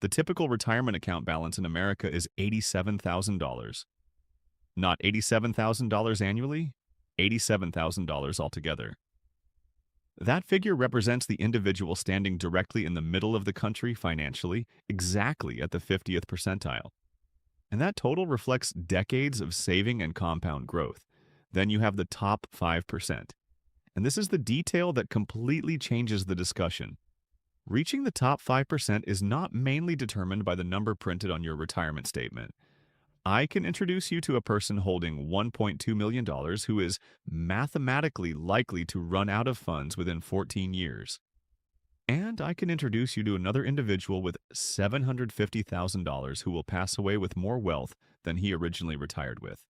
The typical retirement account balance in America is $87,000. Not $87,000 annually, $87,000 altogether. That figure represents the individual standing directly in the middle of the country financially, exactly at the 50th percentile. And that total reflects decades of saving and compound growth. Then you have the top 5%. And this is the detail that completely changes the discussion. Reaching the top 5% is not mainly determined by the number printed on your retirement statement. I can introduce you to a person holding $1.2 million who is mathematically likely to run out of funds within 14 years. And I can introduce you to another individual with $750,000 who will pass away with more wealth than he originally retired with.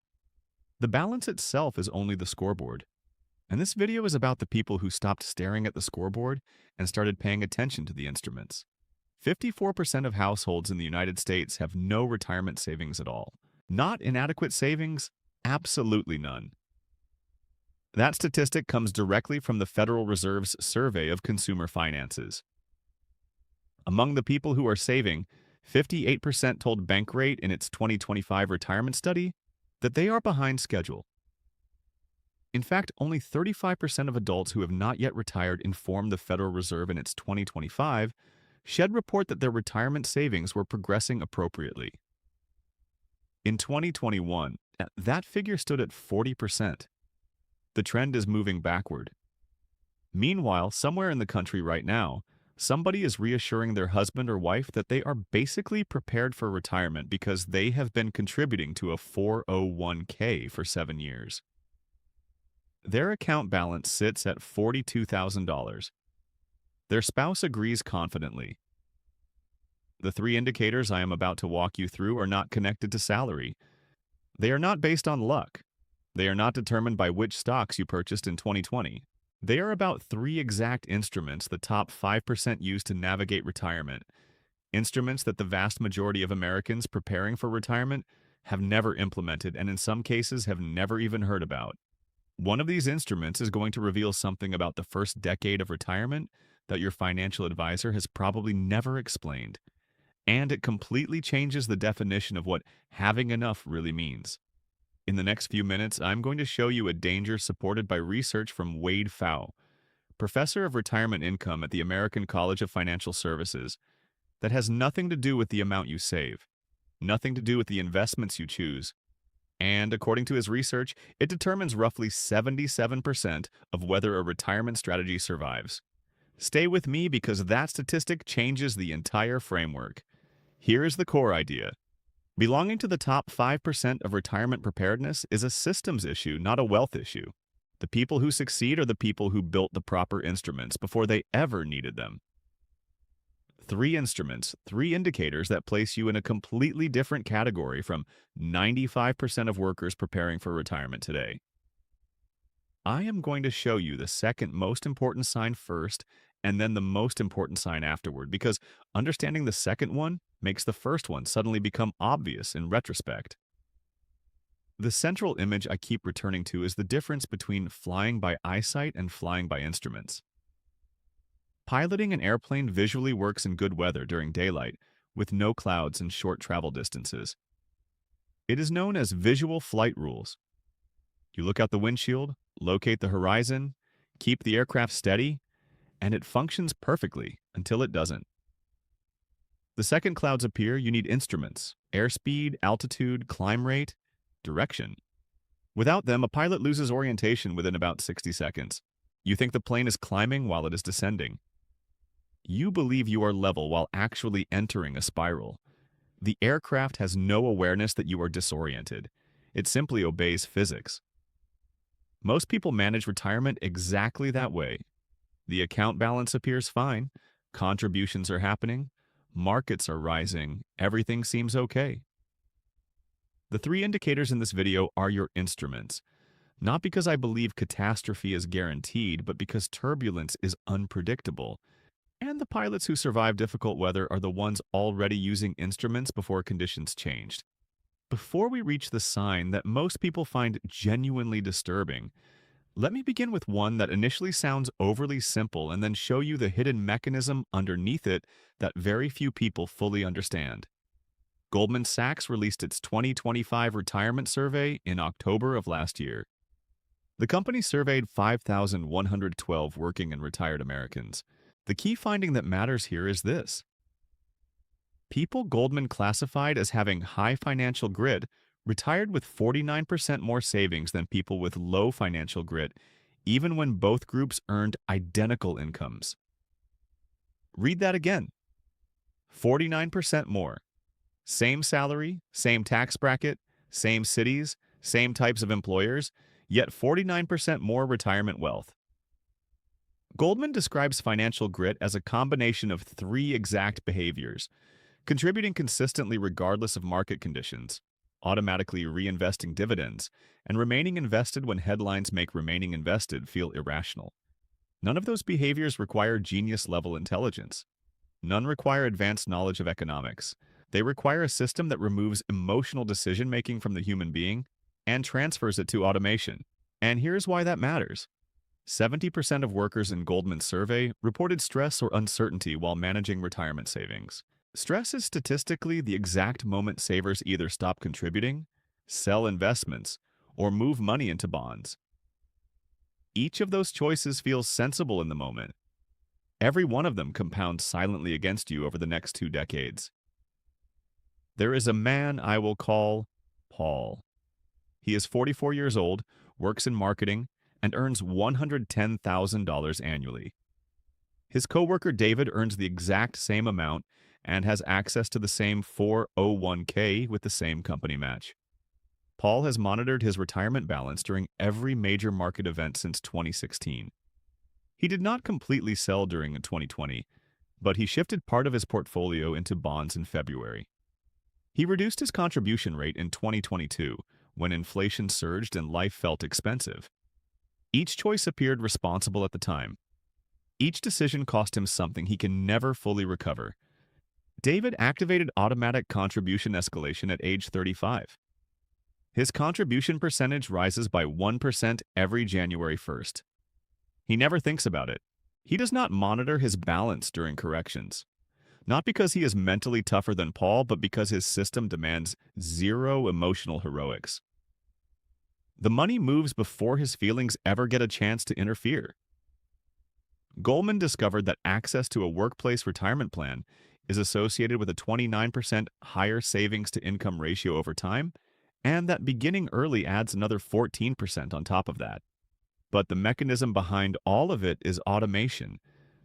The balance itself is only the scoreboard. And this video is about the people who stopped staring at the scoreboard and started paying attention to the instruments. 54% of households in the United States have no retirement savings at all. Not inadequate savings? Absolutely none. That statistic comes directly from the Federal Reserve's survey of consumer finances. Among the people who are saving, 58% told Bankrate in its 2025 retirement study that they are behind schedule. In fact, only 35% of adults who have not yet retired informed the Federal Reserve in its 2025 Shed report that their retirement savings were progressing appropriately. In 2021, that figure stood at 40%. The trend is moving backward. Meanwhile, somewhere in the country right now, somebody is reassuring their husband or wife that they are basically prepared for retirement because they have been contributing to a 401k for 7 years. Their account balance sits at $42,000. Their spouse agrees confidently. The three indicators I am about to walk you through are not connected to salary. They are not based on luck. They are not determined by which stocks you purchased in 2020. They are about three exact instruments the top 5% use to navigate retirement. Instruments that the vast majority of Americans preparing for retirement have never implemented and in some cases have never even heard about. One of these instruments is going to reveal something about the first decade of retirement that your financial advisor has probably never explained. And it completely changes the definition of what having enough really means. In the next few minutes, I'm going to show you a danger supported by research from Wade Pfau, professor of retirement income at the American College of Financial Services, that has nothing to do with the amount you save, nothing to do with the investments you choose, and according to his research, it determines roughly 77% of whether a retirement strategy survives. Stay with me because that statistic changes the entire framework. Here is the core idea. Belonging to the top 5% of retirement preparedness is a systems issue, not a wealth issue. The people who succeed are the people who built the proper instruments before they ever needed them. Three instruments, three indicators that place you in a completely different category from 95% of workers preparing for retirement today. I am going to show you the second most important sign first and then the most important sign afterward because understanding the second one makes the first one suddenly become obvious in retrospect. The central image I keep returning to is the difference between flying by eyesight and flying by instruments. Piloting an airplane visually works in good weather during daylight, with no clouds and short travel distances. It is known as visual flight rules. You look out the windshield, locate the horizon, keep the aircraft steady, and it functions perfectly until it doesn't. The second clouds appear, you need instruments, airspeed, altitude, climb rate, direction. Without them, a pilot loses orientation within about 60 seconds. You think the plane is climbing while it is descending. You believe you are level while actually entering a spiral. The aircraft has no awareness that you are disoriented. It simply obeys physics. Most people manage retirement exactly that way. The account balance appears fine, contributions are happening, markets are rising, everything seems okay. The three indicators in this video are your instruments. Not because I believe catastrophe is guaranteed, but because turbulence is unpredictable. And the pilots who survive difficult weather are the ones already using instruments before conditions changed. Before we reach the sign that most people find genuinely disturbing, Let me begin with one that initially sounds overly simple and then show you the hidden mechanism underneath it that very few people fully understand. Goldman Sachs released its 2025 retirement survey in October of last year. The company surveyed 5,112 working and retired Americans. The key finding that matters here is this: people Goldman classified as having high financial grit retired with 49% more savings than people with low financial grit, even when both groups earned identical incomes. Read that again. 49% more. Same salary, same tax bracket, same cities, same types of employers, yet 49% more retirement wealth. Goldman describes financial grit as a combination of three exact behaviors: contributing consistently regardless of market conditions, automatically reinvesting dividends, and remaining invested when headlines make remaining invested feel irrational. None of those behaviors require genius-level intelligence. None require advanced knowledge of economics. They require a system that removes emotional decision-making from the human being and transfers it to automation. And here's why that matters. 70% of workers in Goldman's survey reported stress or uncertainty while managing retirement savings. Stress is statistically the exact moment savers either stop contributing, sell investments, or move money into bonds. Each of those choices feels sensible in the moment. Every one of them compounds silently against you over the next 2 decades. There is a man I will call Paul. He is 44 years old, works in marketing, and earns $110,000 annually. His coworker David earns the exact same amount and has access to the same 401k with the same company match. Paul has monitored his retirement balance during every major market event since 2016. He did not completely sell during 2020, but he shifted part of his portfolio into bonds in February. He reduced his contribution rate in 2022 when inflation surged and life felt expensive. Each choice appeared responsible at the time. Each decision cost him something he can never fully recover. David activated automatic contribution escalation at age 35. His contribution percentage rises by 1% every January 1st. He never thinks about it. He does not monitor his balance during corrections. Not because he is mentally tougher than Paul, but because his system demands zero emotional heroics. The money moves before his feelings ever get a chance to interfere. Goldman discovered that access to a workplace retirement plan is associated with a 29% higher savings to income ratio over time, and that beginning early adds another 14% on top of that. But the mechanism behind all of it is automation.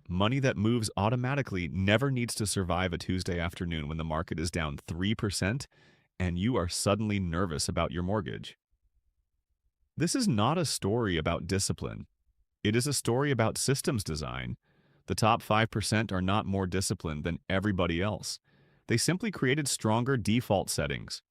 Money that moves automatically never needs to survive a Tuesday afternoon when the market is down 3% and you are suddenly nervous about your mortgage. This is not a story about discipline. It is a story about systems design. The top 5% are not more disciplined than everybody else. They simply created stronger default settings.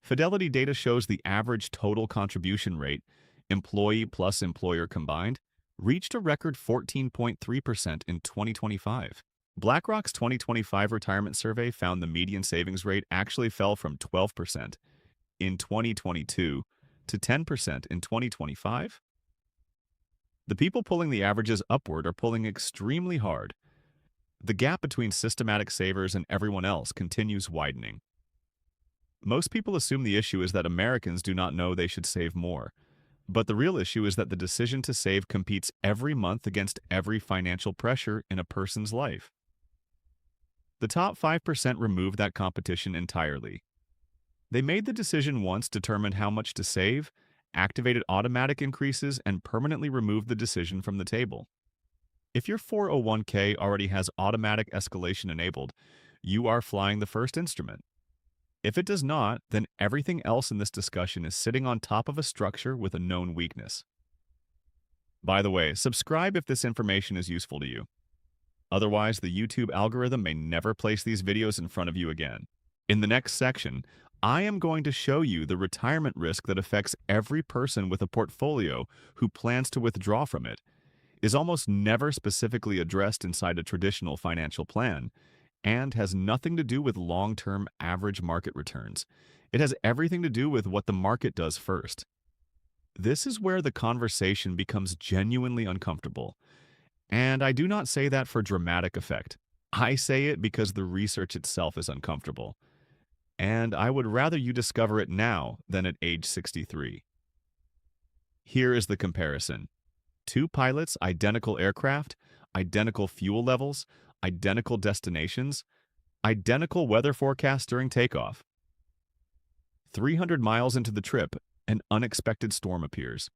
Fidelity data shows the average total contribution rate, employee plus employer combined, reached a record 14.3% in 2025. BlackRock's 2025 retirement survey found the median savings rate actually fell from 12% in 2022 to 10% in 2025. The people pulling the averages upward are pulling extremely hard. The gap between systematic savers and everyone else continues widening. Most people assume the issue is that Americans do not know they should save more. But the real issue is that the decision to save competes every month against every financial pressure in a person's life. The top 5% removed that competition entirely. They made the decision once, determined how much to save, activated automatic increases, and permanently removed the decision from the table. If your 401k already has automatic escalation enabled, you are flying the first instrument. If it does not, then everything else in this discussion is sitting on top of a structure with a known weakness. By the way, subscribe if this information is useful to you. Otherwise, the YouTube algorithm may never place these videos in front of you again. In the next section, I am going to show you the retirement risk that affects every person with a portfolio who plans to withdraw from it, is almost never specifically addressed inside a traditional financial plan, and has nothing to do with long-term average market returns. It has everything to do with what the market does first. This is where the conversation becomes genuinely uncomfortable. And I do not say that for dramatic effect. I say it because the research itself is uncomfortable. And I would rather you discover it now than at age 63. Here is the comparison. Two pilots, identical aircraft, identical fuel levels, identical destinations, identical weather forecast during takeoff. 300 miles into the trip, an unexpected storm appears.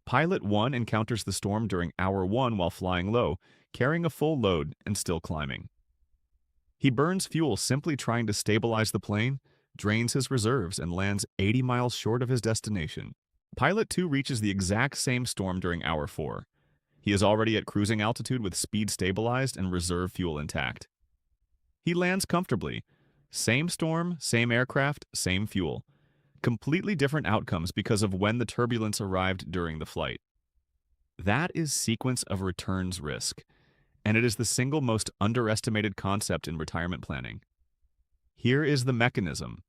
Pilot 1 encounters the storm during hour 1 while flying low, carrying a full load and still climbing. He burns fuel simply trying to stabilize the plane, drains his reserves, and lands 80 miles short of his destination. Pilot 2 reaches the exact same storm during hour 4. He is already at cruising altitude with speed stabilized and reserve fuel intact. He lands comfortably. Same storm, same aircraft, same fuel. Completely different outcomes because of when the turbulence arrived during the flight. That is sequence of returns risk, and it is the single most underestimated concept in retirement planning. Here is the mechanism.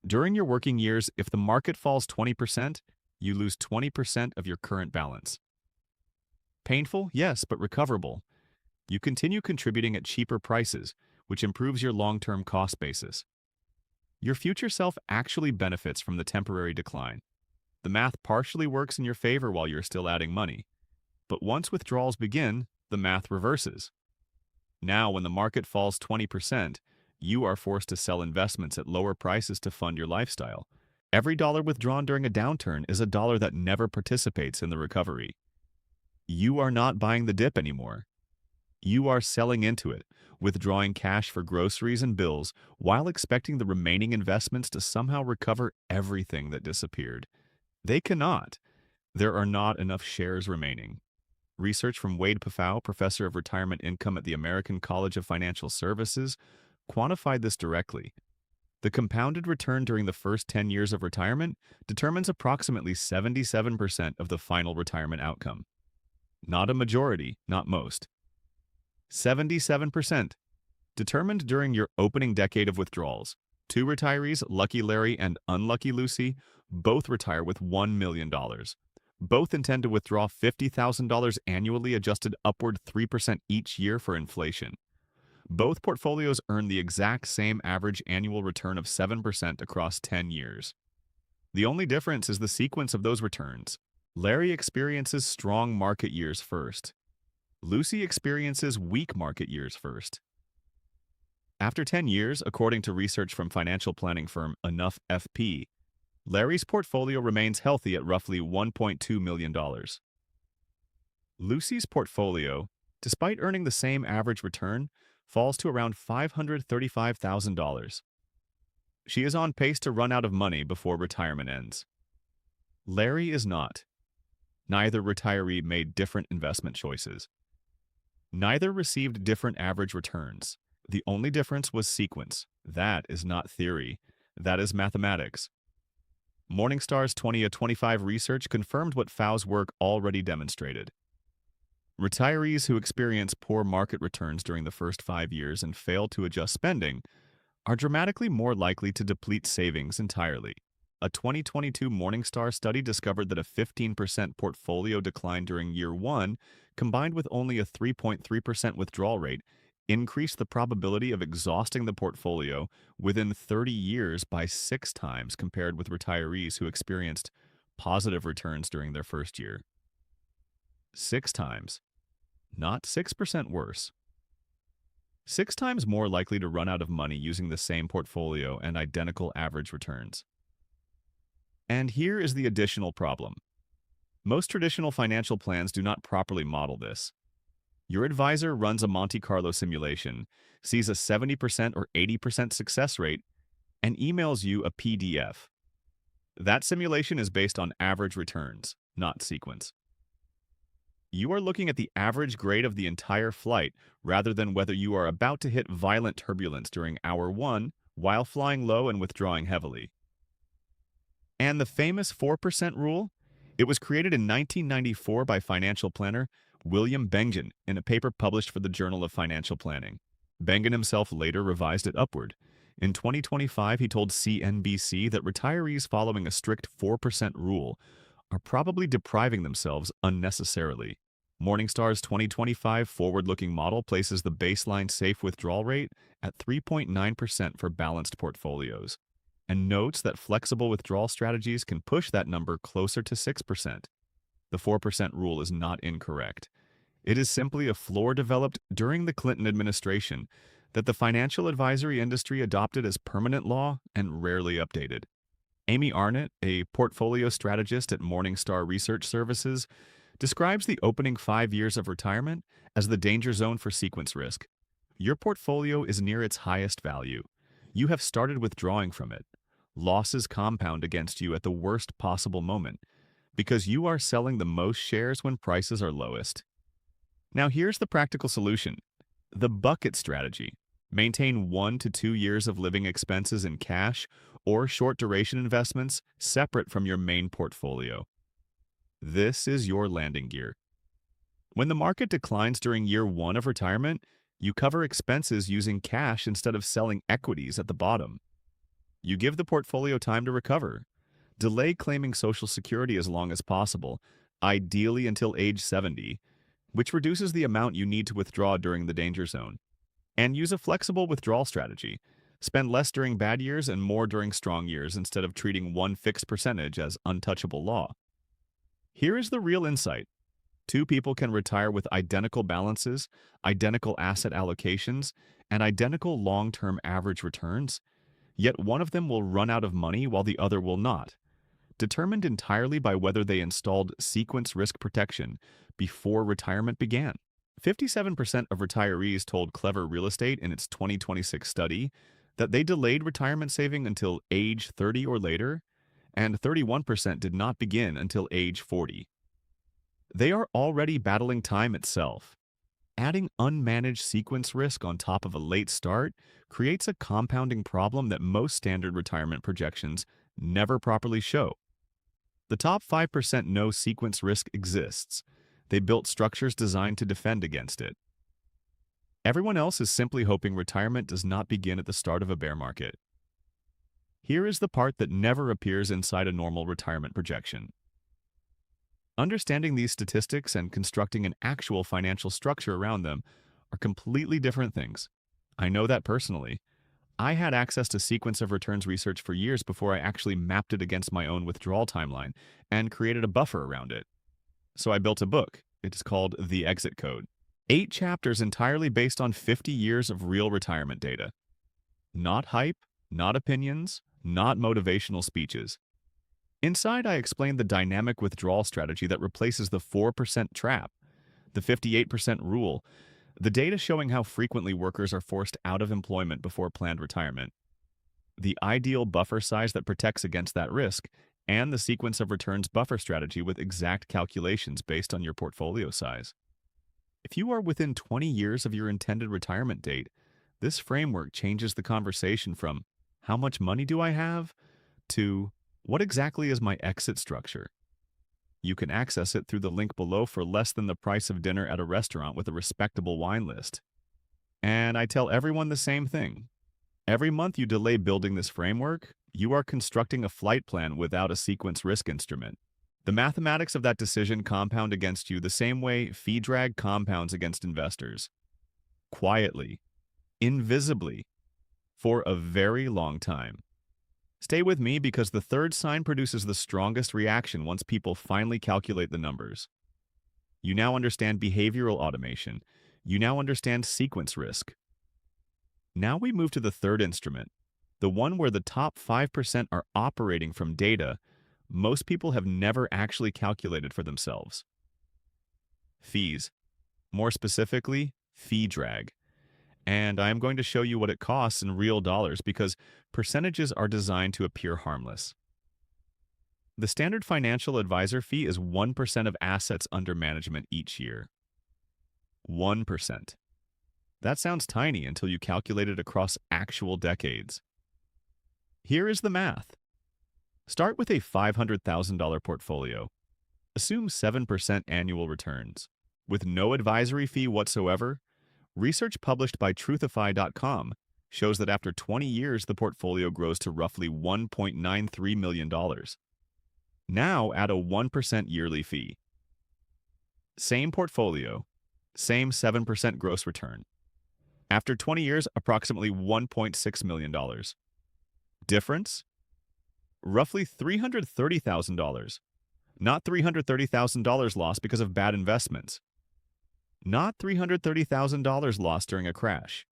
During your working years, if the market falls 20%, you lose 20% of your current balance. Painful? Yes, but recoverable. You continue contributing at cheaper prices, which improves your long-term cost basis. Your future self actually benefits from the temporary decline. The math partially works in your favor while you're still adding money. But once withdrawals begin, the math reverses. Now, when the market falls 20%, you are forced to sell investments at lower prices to fund your lifestyle. Every dollar withdrawn during a downturn is a dollar that never participates in the recovery. You are not buying the dip anymore. You are selling into it, withdrawing cash for groceries and bills while expecting the remaining investments to somehow recover everything that disappeared. They cannot. There are not enough shares remaining. Research from Wade Pafau, professor of retirement income at the American College of Financial Services, quantified this directly. The compounded return during the first 10 years of retirement determines approximately 77% of the final retirement outcome. Not a majority, not most. 77%. Determined during your opening decade of withdrawals. Two retirees, Lucky Larry and Unlucky Lucy, both retire with $1 million. Both intend to withdraw $50,000 annually, adjusted upward 3% each year for inflation. Both portfolios earn the exact same average annual return of 7% across 10 years. The only difference is the sequence of those returns. Larry experiences strong market years first. Lucy experiences weak market years first. After 10 years, according to research from financial planning firm Enough FP, Larry's portfolio remains healthy at roughly $1.2 million. Lucy's portfolio, despite earning the same average return, falls to around $535,000. She is on pace to run out of money before retirement ends. Larry is not. Neither retiree made different investment choices. Neither received different average returns. The only difference was sequence. That is not theory. That is mathematics. Morningstar's 2025 research confirmed what Pfau's work already demonstrated. Retirees who experience poor market returns during the first 5 years and fail to adjust spending are dramatically more likely to deplete savings entirely. A 2022 Morningstar study discovered that a 15% portfolio decline during year 1, combined with only a 3.3% withdrawal rate, increased the probability of exhausting the portfolio within 30 years by 6 times compared with retirees who experienced positive returns during their first year. 6 times. Not 6% worse. 6 times more likely to run out of money using the same portfolio and identical average returns. And here is the additional problem. Most traditional financial plans do not properly model this. Your advisor runs a Monte Carlo simulation, sees a 70% or 80% success rate, and emails you a PDF. That simulation is based on average returns, not sequence. You are looking at the average grade of the entire flight rather than whether you are about to hit violent turbulence during hour 1 while flying low and withdrawing heavily. And the famous 4% rule? It was created in 1994 by financial planner William Bengen in a paper published for the Journal of Financial Planning. Bengen himself later revised it upward. In 2025, he told CNBC that retirees following a strict 4% rule are probably depriving themselves unnecessarily. Morningstar's 2025 forward-looking model places the baseline safe withdrawal rate at 3.9% for balanced portfolios, and notes that flexible withdrawal strategies can push that number closer to 6%. The 4% rule is not incorrect. It is simply a floor developed during the Clinton administration that the financial advisory industry adopted as permanent law and rarely updated. Amy Arnott, a portfolio strategist at Morningstar Research Services, describes the opening 5 years of retirement as the danger zone for sequence risk. Your portfolio is near its highest value. You have started withdrawing from it. Losses compound against you at the worst possible moment because you are selling the most shares when prices are lowest. Now here's the practical solution. The bucket strategy. Maintain 1 to 2 years of living expenses in cash or short-duration investments separate from your main portfolio. This is your landing gear. When the market declines during year 1 of retirement, you cover expenses using cash instead of selling equities at the bottom. You give the portfolio time to recover. Delay claiming Social Security as long as possible, ideally until age 70, which reduces the amount you need to withdraw during the danger zone. And use a flexible withdrawal strategy. Spend less during bad years and more during strong years instead of treating one fixed percentage as untouchable law. Here is the real insight. 2 people can retire with identical balances, identical asset allocations, and identical long-term average returns, yet one of them will run out of money while the other will not, determined entirely by whether they installed sequence risk protection before retirement began. 57% of retirees told Clever Real Estate in its 2026 study that they delayed retirement saving until age 30 or later, and 31% did not begin until age 40. They are already battling time itself. Adding unmanaged sequence risk on top of a late start creates a compounding problem that most standard retirement projections never properly show. The top 5% know sequence risk exists. They built structures designed to defend against it. Everyone else is simply hoping retirement does not begin at the start of a bear market. Here is the part that never appears inside a normal retirement projection. Understanding these statistics and constructing an actual financial structure around them are completely different things. I know that personally. I had access to sequence of returns research for years before I actually mapped it against my own withdrawal timeline and created a buffer around it. So I built a book. It is called The Exit Code. 8 chapters entirely based on 50 years of real retirement data. Not hype, not opinions, not motivational speeches. Inside, I explained the dynamic withdrawal strategy that replaces the 4% trap, the 58% rule, the data showing how frequently workers are forced out of employment before planned retirement, the ideal buffer size that protects against that risk, and the sequence of returns buffer strategy with exact calculations based on your portfolio size. If you are within 20 years of your intended retirement date, this framework changes the conversation from "how much money do I have?" to "what exactly is my exit structure?" You can access it through the link below for less than the price of dinner at a restaurant with a respectable wine list. And I tell everyone the same thing. Every month you delay building this framework, you are constructing a flight plan without a sequence risk instrument. The mathematics of that decision compound against you the same way fee drag compounds against investors. Quietly, invisibly, for a very long time. Stay with me because the third sign produces the strongest reaction once people finally calculate the numbers. You now understand behavioral automation. You now understand sequence risk. Now we move to the third instrument, the one where the top 5% are operating from data most people have never actually calculated for themselves. Fees. More specifically, fee drag. And I am going to show you what it costs in real dollars because percentages are designed to appear harmless. The standard financial advisor fee is 1% of assets under management each year. 1%. That sounds tiny until you calculate it across actual decades. Here is the math. Start with a $500,000 portfolio. Assume 7% annual returns. With no advisory fee whatsoever, research published by Truthify.com shows that after 20 years, the portfolio grows to roughly $1.93 million. Now add a 1% yearly fee. Same portfolio, same 7% gross return. After 20 years, approximately $1.6 million. Difference? Roughly $330,000. Not $330,000 lost because of bad investments. Not $330,000 lost during a crash.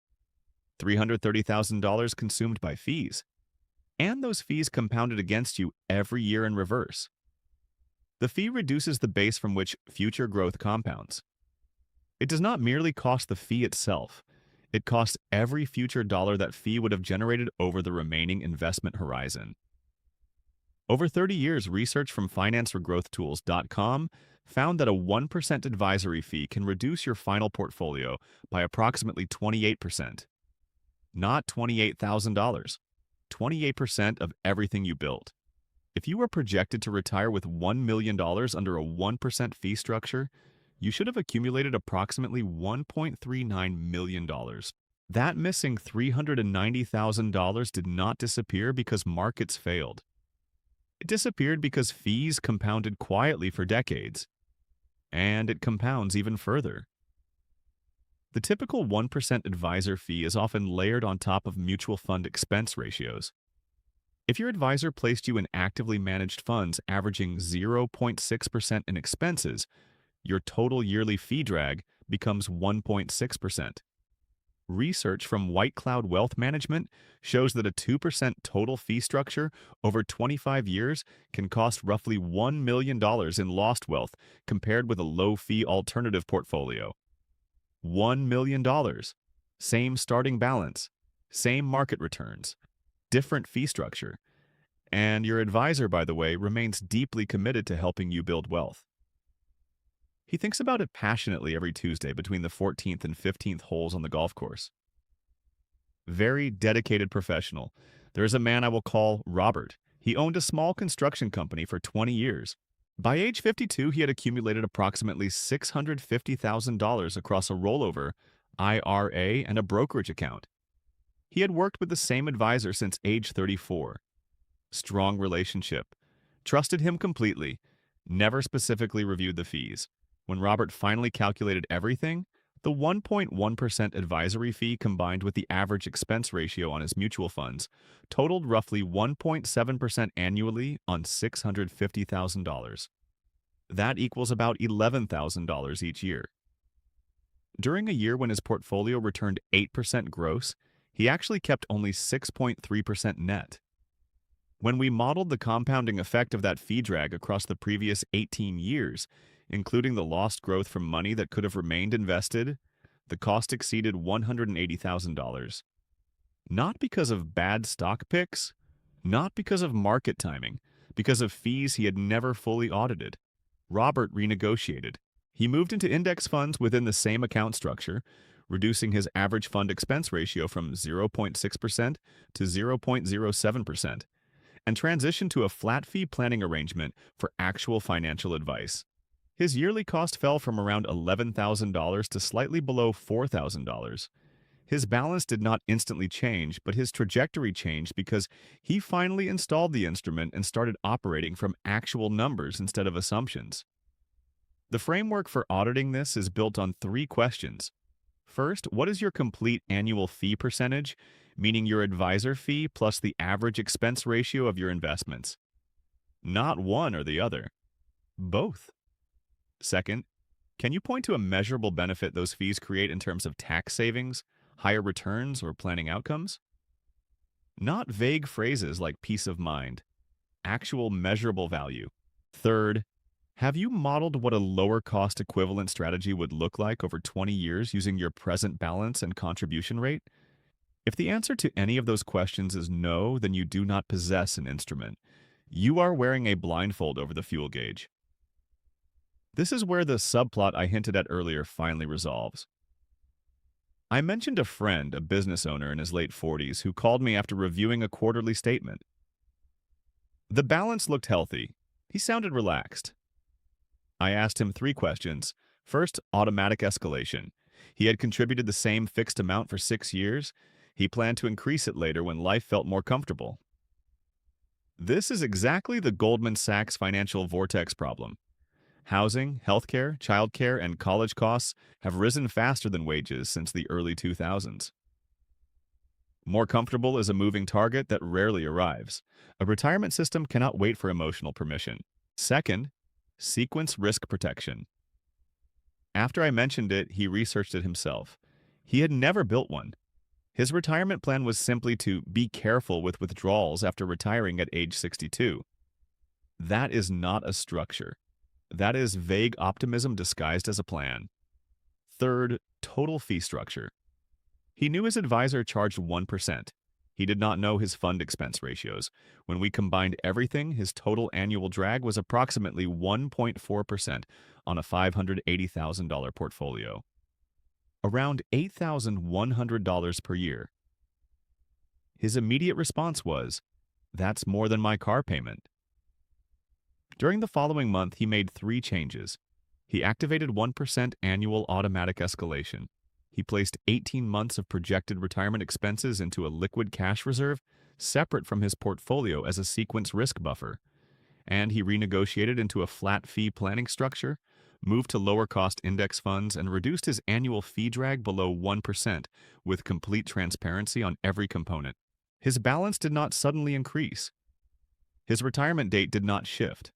$330,000 consumed by fees. And those fees compounded against you every year in reverse. The fee reduces the base from which future growth compounds. It does not merely cost the fee itself. It costs every future dollar that fee would have generated over the remaining investment horizon. Over 30 years, research from financeforgrowthtools.com found that a 1% advisory fee can reduce your final portfolio by approximately 28%. Not $28,000, 28% of everything you built. If you were projected to retire with $1 million under a 1% fee structure, you should have accumulated approximately $1.39 million. That missing $390,000 did not disappear because markets failed. It disappeared because fees compounded quietly for decades, and it compounds even further. The typical 1% advisor fee is often layered on top of mutual fund expense ratios. If your advisor placed you in actively managed funds averaging 0.6% in expenses, your total yearly fee drag becomes 1.6%. Research from White Cloud Wealth Management shows that a 2% total fee structure over 25 years can cost roughly $1 million in lost wealth compared with a low-fee alternative portfolio. $1 million. Same starting balance, same market returns, different fee structure. And your advisor, by the way, remains deeply committed to helping you build wealth. He thinks about it passionately every Tuesday between the 14th and 15th holes on the golf course. Very dedicated professional. There is a man I will call Robert. He owned a small construction company for 20 years. By age 52, he had accumulated approximately $650,000 across a rollover, IRA, and a brokerage account. He had worked with the same advisor since age 34. Strong relationship. Trusted him completely. Never specifically reviewed the fees. When Robert finally calculated everything, the 1.1% advisory fee combined with the average expense ratio on his mutual funds totaled roughly 1.7% annually on $650,000. That equals about $11,000 each year. During a year when his portfolio returned 8% gross, he actually kept only 6.3% net. When we modeled the compounding effect of that fee drag across the previous 18 years, including the lost growth from money that could have remained invested, the cost exceeded $180,000. Not because of bad stock picks, not because of market timing, because of fees he had never fully audited. Robert renegotiated. He moved into index funds within the same account structure, reducing his average fund expense ratio from 0.6% to 0.07%, and transitioned to a flat fee planning arrangement for actual financial advice. His yearly cost fell from around $11,000 to slightly below $4,000. His balance did not instantly change, but his trajectory changed because he finally installed the instrument and started operating from actual numbers instead of assumptions. The framework for auditing this is built on 3 questions. First, what is your complete annual fee percentage, meaning your advisor fee plus the average expense ratio of your investments? Not one or the other. Both. Second, can you point to a measurable benefit those fees create in terms of tax savings, higher returns, or planning outcomes? Not vague phrases like peace of mind. Actual measurable value. Third, have you modeled what a lower cost equivalent strategy would look like over 20 years using your present balance and contribution rate? If the answer to any of those questions is no, then you do not possess an instrument. You are wearing a blindfold over the fuel gauge. This is where the subplot I hinted at earlier finally resolves. I mentioned a friend, a business owner in his late 40s, who called me after reviewing a quarterly statement. The balance looked healthy. He sounded relaxed. I asked him 3 questions. First, automatic escalation. He had contributed the same fixed amount for 6 years. He planned to increase it later when life felt more comfortable. This is exactly the Goldman Sachs financial vortex problem. Housing, healthcare, childcare, and college costs have risen faster than wages since the early 2000s. More comfortable is a moving target that rarely arrives. A retirement system cannot wait for emotional permission. Second, sequence risk protection. After I mentioned it, he researched it himself. He had never built one. His retirement plan was simply to be careful with withdrawals after retiring at age 62. That is not a structure. That is vague optimism disguised as a plan. Third, total fee structure. He knew his advisor charged 1%. He did not know his fund expense ratios. When we combined everything, his total annual drag was approximately 1.4% on a $580,000 portfolio. Around $8,100 per year. His immediate response was, "That's more than my car payment." During the following month, he made 3 changes. He activated 1% annual automatic escalation. He placed 18 months of projected retirement expenses into a liquid cash reserve separate from his portfolio as a sequence risk buffer. And he renegotiated into a flat fee planning structure, moved to lower cost index funds, and reduced his annual fee drag below 1% with complete transparency on every component. His balance did not suddenly increase. His retirement date did not shift.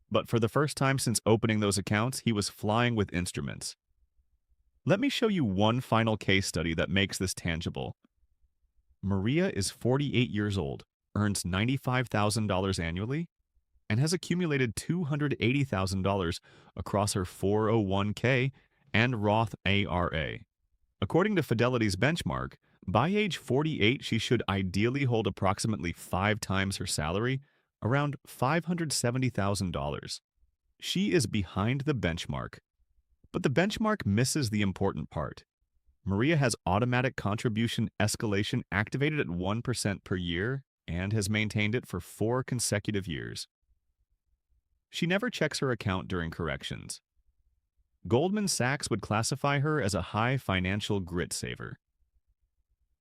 But for the first time since opening those accounts, he was flying with instruments. Let me show you one final case study that makes this tangible. Maria is 48 years old, earns $95,000 annually, and has accumulated $280,000 across her 401k and Roth IRA. According to Fidelity's benchmark, by age 48, she should ideally hold approximately 5 times her salary, around $570,000. She is behind the benchmark. But the benchmark misses the important part. Maria has automatic contribution escalation activated at 1% per year and has maintained it for 4 consecutive years. She never checks her account during corrections. Goldman Sachs would classify her as a high financial grit saver.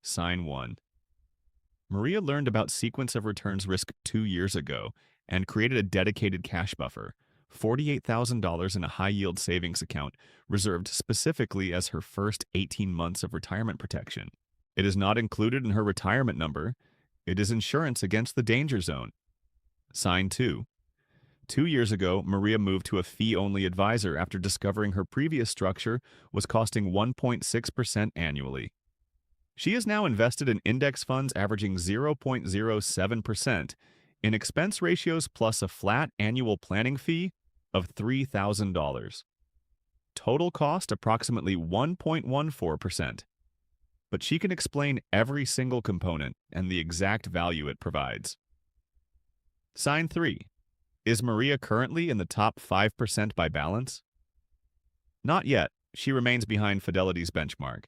Sign 1. Maria learned about sequence of returns risk 2 years ago and created a dedicated cash buffer, $48,000 in a high-yield savings account reserved specifically as her first 18 months of retirement protection. It is not included in her retirement number. It is insurance against the danger zone. Sign 2. 2 years ago, Maria moved to a fee-only advisor after discovering her previous structure was costing 1.6% annually. She is now invested in index funds averaging 0.07% in expense ratios plus a flat annual planning fee of $3,000. Total cost approximately 1.14%. But she can explain every single component and the exact value it provides. Sign 3. Is Maria currently in the top 5% by balance? Not yet. She remains behind Fidelity's benchmark.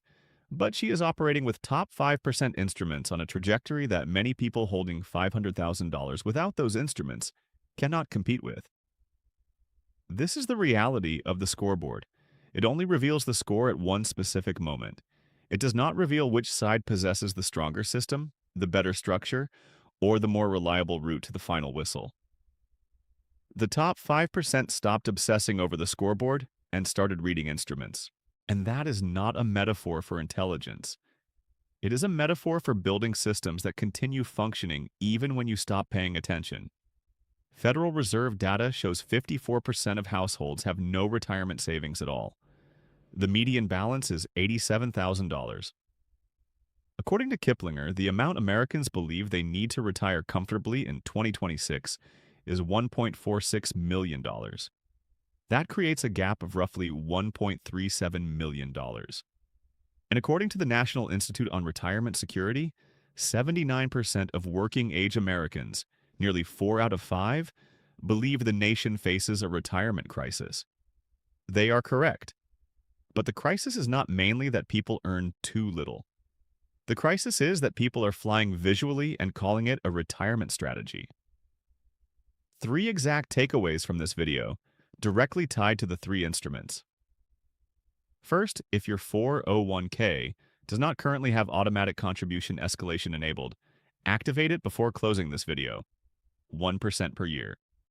But she is operating with top 5% instruments on a trajectory that many people holding $500,000 without those instruments cannot compete with. This is the reality of the scoreboard. It only reveals the score at one specific moment. It does not reveal which side possesses the stronger system, the better structure, or the more reliable route to the final whistle. The top 5% stopped obsessing over the scoreboard and started reading instruments. And that is not a metaphor for intelligence. It is a metaphor for building systems that continue functioning even when you stop paying attention. Federal Reserve data shows 54% of households have no retirement savings at all. The median balance is $87,000. According to Kiplinger, the amount Americans believe they need to retire comfortably in 2026 is $1.46 million. That creates a gap of roughly $1.37 million. And according to the National Institute on Retirement Security, 79% of working-age Americans, nearly 4 out of 5, believe the nation faces a retirement crisis. They are correct. But the crisis is not mainly that people earn too little. The crisis is that people are flying visually and calling it a retirement strategy. 3 exact takeaways from this video, directly tied to the 3 instruments. First, if your 401k does not currently have automatic contribution escalation enabled, activate it before closing this video. 1% per year.